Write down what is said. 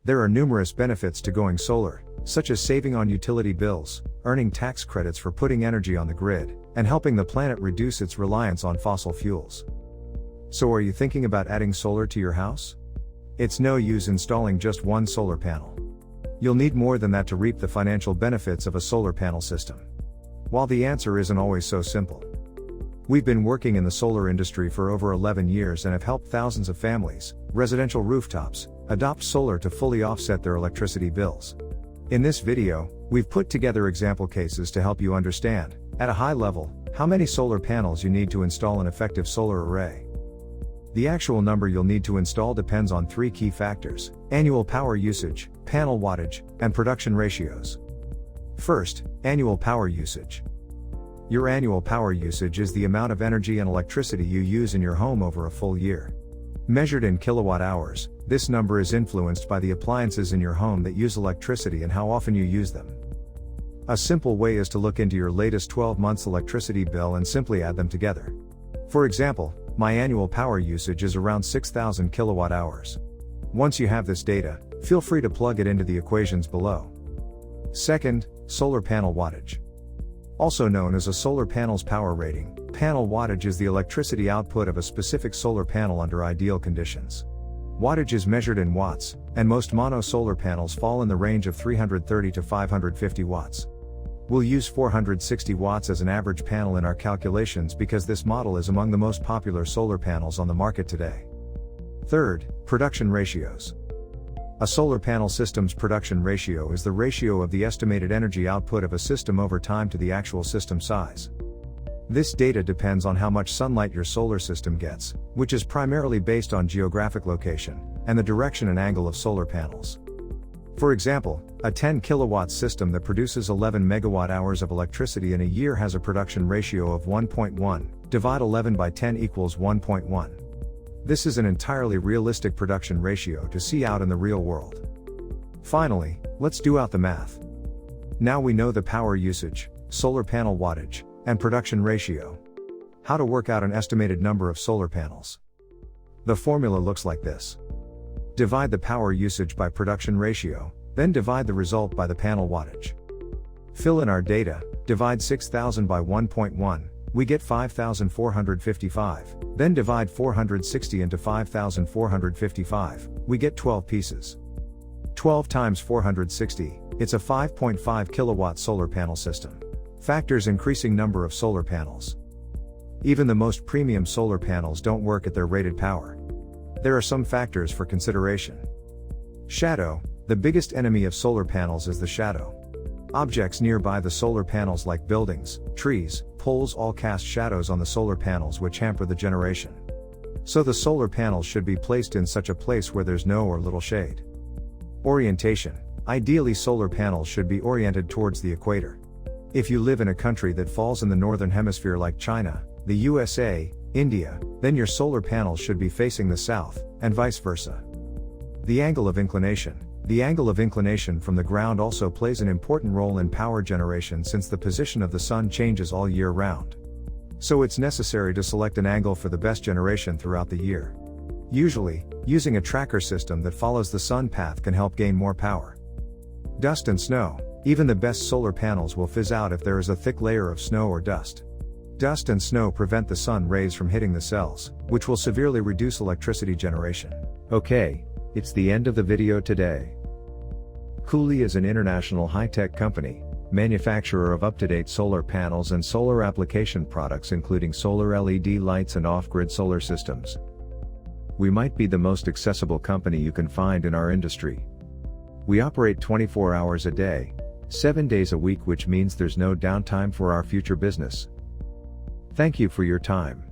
There are numerous benefits to going solar, such as saving on utility bills, earning tax credits for putting energy on the grid, and helping the planet reduce its reliance on fossil fuels. So are you thinking about adding solar to your house? It's no use installing just one solar panel. You'll need more than that to reap the financial benefits of a solar panel system. While the answer isn't always so simple. We've been working in the solar industry for over 11 years and have helped thousands of families, residential rooftops, adopt solar to fully offset their electricity bills. In this video, we've put together example cases to help you understand, at a high level, how many solar panels you need to install an effective solar array. The actual number you'll need to install depends on three key factors: annual power usage, panel wattage, and production ratios. First, annual power usage. Your annual power usage is the amount of energy and electricity you use in your home over a full year. Measured in kilowatt hours, this number is influenced by the appliances in your home that use electricity and how often you use them. A simple way is to look into your latest 12 months electricity bill and simply add them together. For example, my annual power usage is around 6,000 kilowatt hours. Once you have this data, feel free to plug it into the equations below. Second, solar panel wattage. Also known as a solar panel's power rating, panel wattage is the electricity output of a specific solar panel under ideal conditions. Wattage is measured in watts, and most mono solar panels fall in the range of 330 to 550 watts. We'll use 460 watts as an average panel in our calculations because this model is among the most popular solar panels on the market today. Third, production ratios. A solar panel system's production ratio is the ratio of the estimated energy output of a system over time to the actual system size. This data depends on how much sunlight your solar system gets, which is primarily based on geographic location, and the direction and angle of solar panels. For example, a 10 kilowatt system that produces 11 megawatt hours of electricity in a year has a production ratio of 1.1, divide 11 by 10 equals 1.1. This is an entirely realistic production ratio to see out in the real world. Finally, let's do out the math. Now we know the power usage, solar panel wattage, and production ratio. How to work out an estimated number of solar panels. The formula looks like this. Divide the power usage by production ratio, then divide the result by the panel wattage. Fill in our data, divide 6,000 by 1.1, we get 5,455, then divide 460 into 5,455, we get 12 pieces. 12 times 460, it's a 5.5 kilowatt solar panel system. Factors increasing number of solar panels. Even the most premium solar panels don't work at their rated power. There are some factors for consideration. Shadow. The biggest enemy of solar panels is the shadow. Objects nearby the solar panels like buildings, trees, poles all cast shadows on the solar panels which hamper the generation. So the solar panels should be placed in such a place where there's no or little shade. Orientation. Ideally solar panels should be oriented towards the equator. If you live in a country that falls in the northern hemisphere like China, the USA, India, then your solar panels should be facing the south, and vice versa. The angle of inclination. The angle of inclination from the ground also plays an important role in power generation since the position of the sun changes all year round. So it's necessary to select an angle for the best generation throughout the year. Usually, using a tracker system that follows the sun path can help gain more power. Dust and snow. Even the best solar panels will fizz out if there is a thick layer of snow or dust. Dust and snow prevent the sun rays from hitting the cells, which will severely reduce electricity generation. Okay, it's the end of the video today. Coulee is an international high-tech company, manufacturer of up-to-date solar panels and solar application products including solar LED lights and off-grid solar systems. We might be the most accessible company you can find in our industry. We operate 24 hours a day, 7 days a week, which means there's no downtime for our future business. Thank you for your time.